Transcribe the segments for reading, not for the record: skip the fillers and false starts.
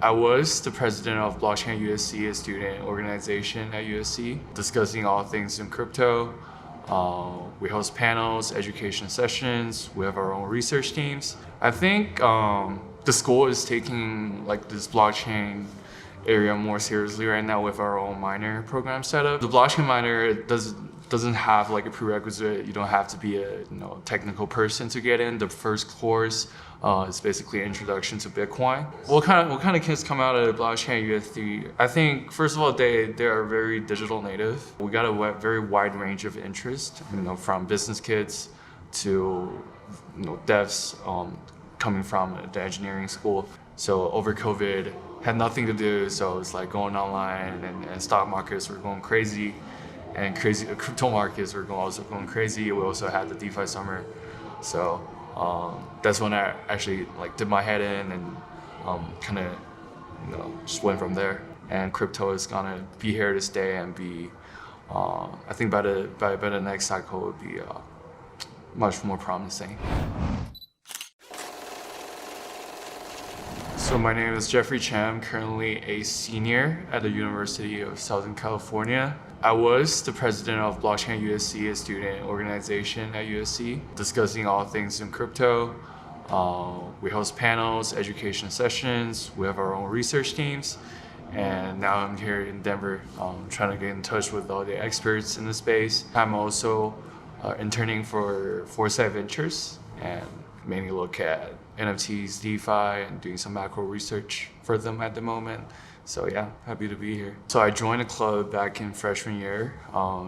I was the president of Blockchain USC, a student organization at USC, discussing all things in crypto. We host panels, education sessions. We have our own research teams. I think the school is taking like this blockchain area more seriously right now with our own minor program setup. The blockchain minor doesn't have like a prerequisite. You don't have to be a technical person to get in. The first course is basically an introduction to Bitcoin. What kind of kids come out of blockchain USD? I think first of all they are very digital native. We got a very wide range of interest. From business kids to devs coming from the engineering school. So over COVID had nothing to do, so it's like going online and stock markets were going crazy. And crypto markets were also going crazy. We also had the DeFi summer, so that's when I actually did my head in and kind of just went from there. And crypto is gonna be here to stay and be. I think by the next cycle would be much more promising. So my name is Jeffrey Chen. I'm currently a senior at the University of Southern California. I was the president of Blockchain USC, a student organization at USC, discussing all things in crypto. We host panels, education sessions. We have our own research teams. And now I'm here in Denver trying to get in touch with all the experts in the space. I'm also interning for Foresight Ventures and mainly look at NFTs, DeFi, and doing some macro research for them at the moment. So yeah, happy to be here. So I joined a club back in freshman year.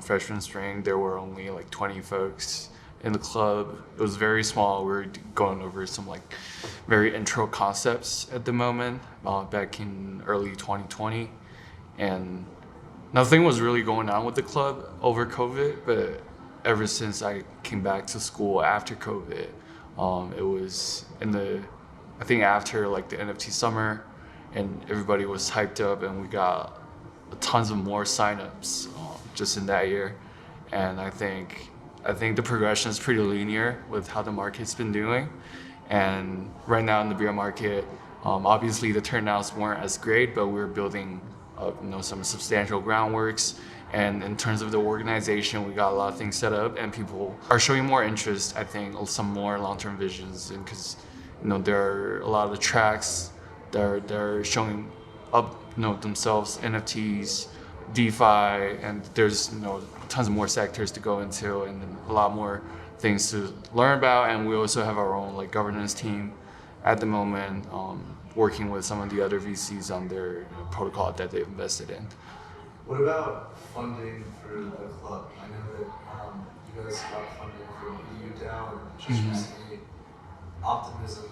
Freshman spring, there were only 20 folks in the club. It was very small. We were going over some very intro concepts at the moment back in early 2020. And nothing was really going on with the club over COVID, but ever since I came back to school after COVID, it was I think after the NFT summer, and everybody was hyped up, and we got tons of more signups just in that year. And I think the progression is pretty linear with how the market's been doing. And right now in the bear market, obviously the turnouts weren't as great, but we're building up some substantial groundworks. And in terms of the organization, we got a lot of things set up, and people are showing more interest. I think some more long-term visions, and because there are a lot of the tracks that are showing up themselves, NFTs, DeFi, and there's tons of more sectors to go into, and a lot more things to learn about. And we also have our own governance team at the moment, working with some of the other VCs on their protocol that they've invested in. What about funding for the club? I know that you guys got funding from EU DAO, and just recently Optimism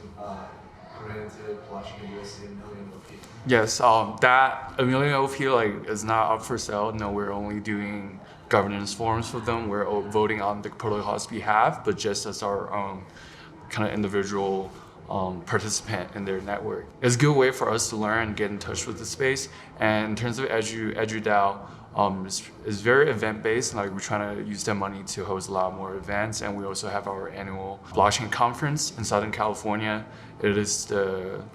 granted Blockchain USD $1 million OP. Yes, that $1 million OP is not up for sale. No, we're only doing governance forums for them. We're voting on the protocol's behalf, but just as our own kind of individual participant in their network. It's a good way for us to learn and get in touch with the space. And in terms of EduDAO, it's very event-based. We're trying to use that money to host a lot more events. And we also have our annual blockchain conference in Southern California. It is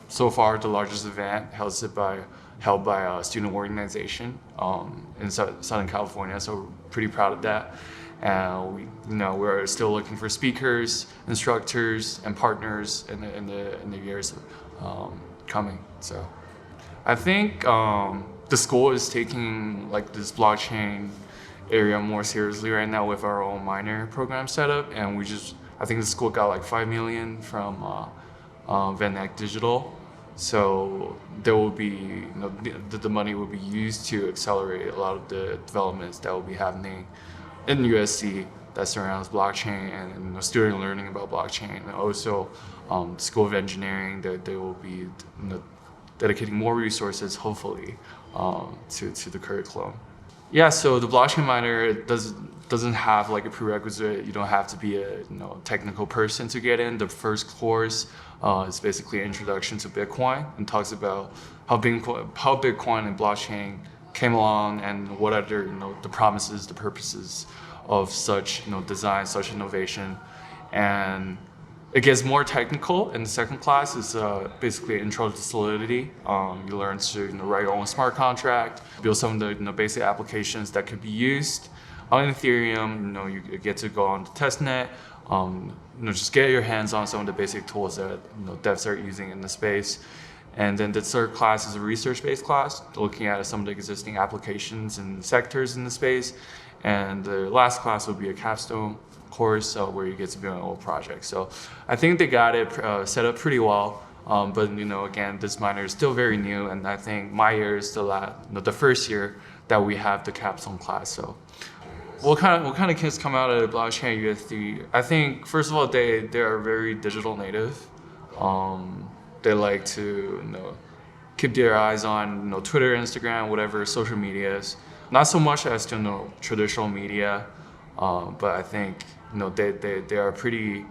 so far the largest event held by a student organization in Southern California. So we're pretty proud of that. And we're still looking for speakers, instructors, and partners in the years coming. So I think the school is taking this blockchain area more seriously right now with our own minor program setup. And I think the school got $5 million from VanEck Digital. So there will be the money will be used to accelerate a lot of the developments that will be happening in USC that surrounds blockchain and student learning about blockchain. And also School of Engineering, that they will be dedicating more resources, hopefully, to the curriculum. Yeah, so the blockchain minor doesn't have a prerequisite. You don't have to be a technical person to get in. The first course is basically an introduction to Bitcoin, and talks about how Bitcoin and blockchain came along and what are the promises, the purposes of such design, such innovation. And it gets more technical in the second class. It's basically intro to Solidity. You learn to write your own smart contract, build some of the basic applications that could be used on Ethereum. You get to go on the testnet. Just get your hands on some of the basic tools that devs are using in the space. And then the third class is a research-based class, looking at some of the existing applications and sectors in the space. And the last class would be a capstone course where you get to build an old project. So I think they got it set up pretty well. But again, this minor is still very new, and I think my year is still the first year that we have the capstone class. So what kind of kids come out of blockchain USD? I think first of all they are very digital native. They like to keep their eyes on Twitter, Instagram, whatever social medias. Not so much as to traditional media, but I think they are pretty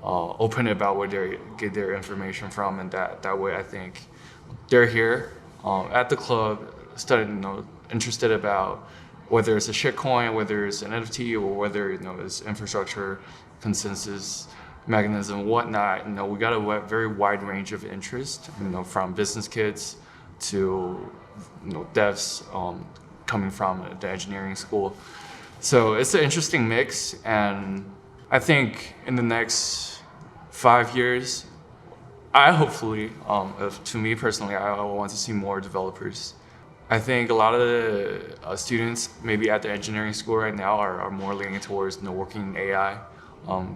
open about where they get their information from, and that way I think they're here at the club, studying, interested about whether it's a shitcoin, whether it's an NFT, or whether it's infrastructure, consensus mechanism, whatnot. We got a very wide range of interest, from business kids to devs coming from the engineering school. So it's an interesting mix, and I think in the next 5 years, to me personally, I want to see more developers. I think a lot of the students maybe at the engineering school right now are more leaning towards working in AI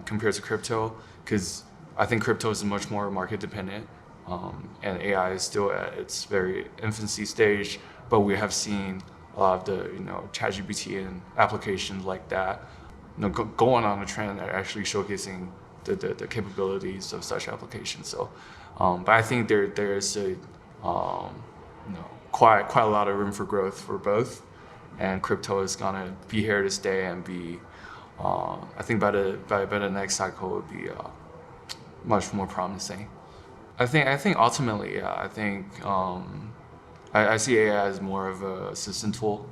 compared to crypto, because I think crypto is much more market dependent, and AI is still at its very infancy stage, but we have seen a lot of the ChatGPT and applications like that going on a trend that are actually showcasing the capabilities of such applications. So, but I think there's a quite a lot of room for growth for both, and crypto is gonna be here to stay and be. I think by the next cycle would be much more promising. I think ultimately, yeah, I think I see AI as more of an assistant tool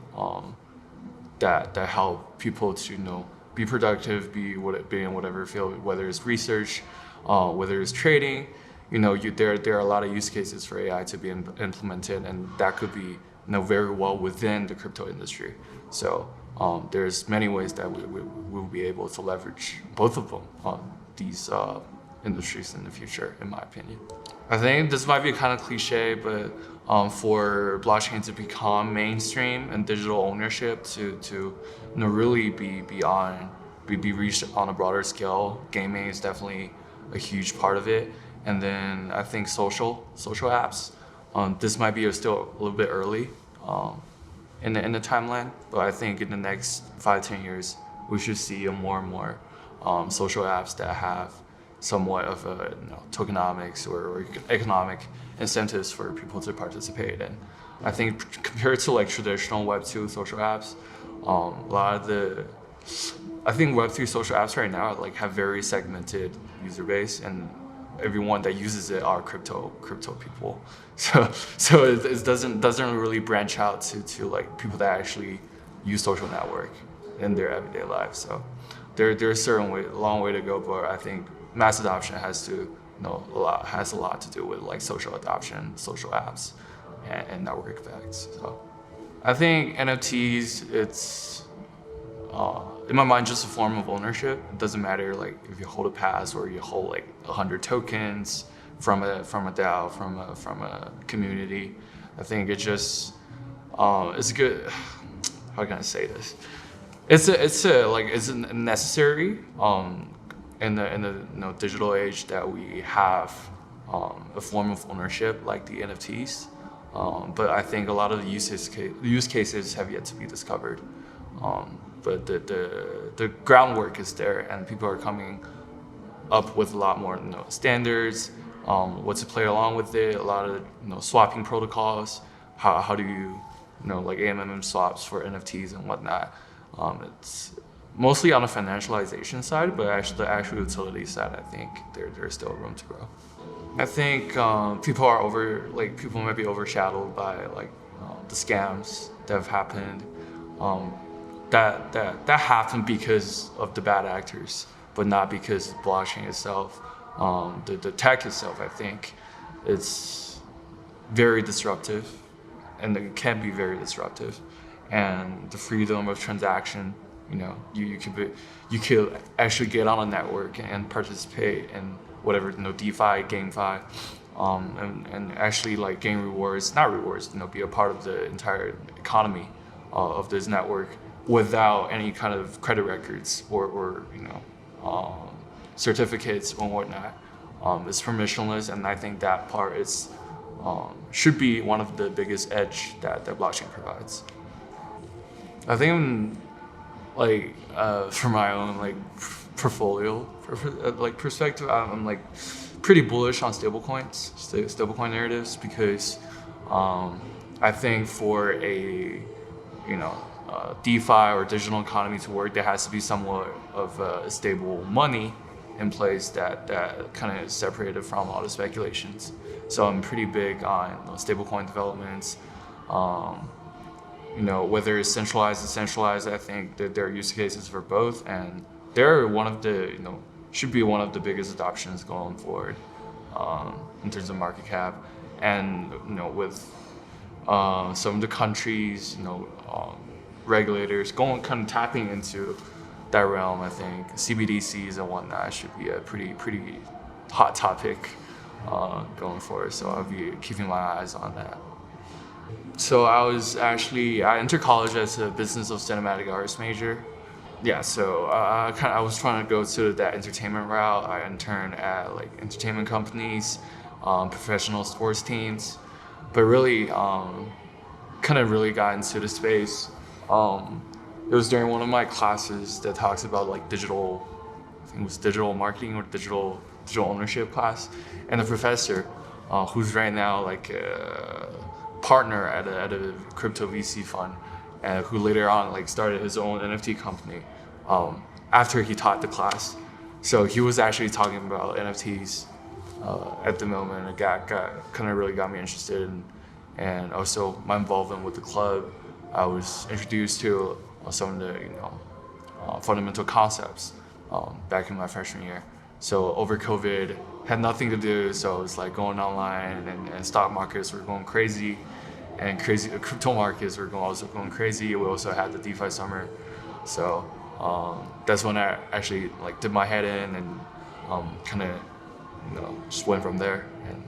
that help people to be productive, be in whatever field, whether it's research, whether it's trading. There are a lot of use cases for AI to be implemented, and that could be very well within the crypto industry. So there's many ways that we will be able to leverage both of them on these industries in the future, in my opinion. I think this might be kind of cliche, but for blockchain to become mainstream and digital ownership to really be reached on a broader scale, gaming is definitely a huge part of it. And then I think social apps. This might be still a little bit early in the timeline, but I think in the next 5-10 years we should see more and more social apps that have somewhat of a tokenomics or economic incentives for people to participate in. I think compared to traditional Web2 social apps, I think Web3 social apps right now have very segmented user base, and everyone that uses it are crypto people. So it doesn't really branch out to people that actually use social network in their everyday lives. So there's a long way to go, but I think mass adoption has a lot to do with social adoption, social apps, and network effects. So I think NFTs, it's in my mind just a form of ownership. It doesn't matter if you hold a pass or you hold 100 tokens from a DAO, from a community. I think it just it's a good. How can I say this? It's a necessary in the digital age that we have a form of ownership like the NFTs. But I think a lot of the use cases have yet to be discovered. But the groundwork is there, and people are coming up with a lot more standards, what to play along with it, a lot of swapping protocols, how do you AMM swaps for NFTs and whatnot. It's mostly on the financialization side, but actually the actual utility side, I think there's still room to grow. I think people might be overshadowed by the scams that have happened. That happened because of the bad actors, but not because of blockchain itself. The tech itself, I think, it's very disruptive, and it can be very disruptive. And the freedom of transaction, you could actually get on a network and participate in whatever, DeFi, GameFi, and actually like gain rewards, not rewards, be a part of the entire economy of this network without any kind of credit records or certificates or whatnot. It's permissionless, and I think that part is should be one of the biggest edge that blockchain provides. I think I'm like from my own like portfolio perspective, I'm like pretty bullish on stablecoin narratives, because I think for a DeFi or digital economy to work, there has to be somewhat of a stable money in place that kind of is separated from all the speculations. So I'm pretty big on stablecoin developments. Whether it's centralized or decentralized, I think that there are use cases for both, and they're one of the should be one of the biggest adoptions going forward in terms of market cap. And with some of the countries, regulators kind of tapping into that realm, I think CBDCs and whatnot should be a pretty hot topic going forward. So I'll be keeping my eyes on that. So I entered college as a business of cinematic arts major. Yeah, so I was trying to go to that entertainment route. I interned at like entertainment companies, professional sports teams, but really kind of really got into the space. It was during one of my classes that talks about like digital, I think it was digital marketing or digital ownership class, and the professor, who's right now like a partner at a crypto VC fund, who later on like started his own NFT company after he taught the class. So he was actually talking about NFTs at the moment. It kind of really got me interested, and also my involvement with the club. I was introduced to some of the fundamental concepts back in my freshman year. So over COVID, had nothing to do, so it was like going online, and stock markets were going crazy, and crypto markets were also going crazy. We also had the DeFi summer, so that's when I actually like did my head in and kind of just went from there. And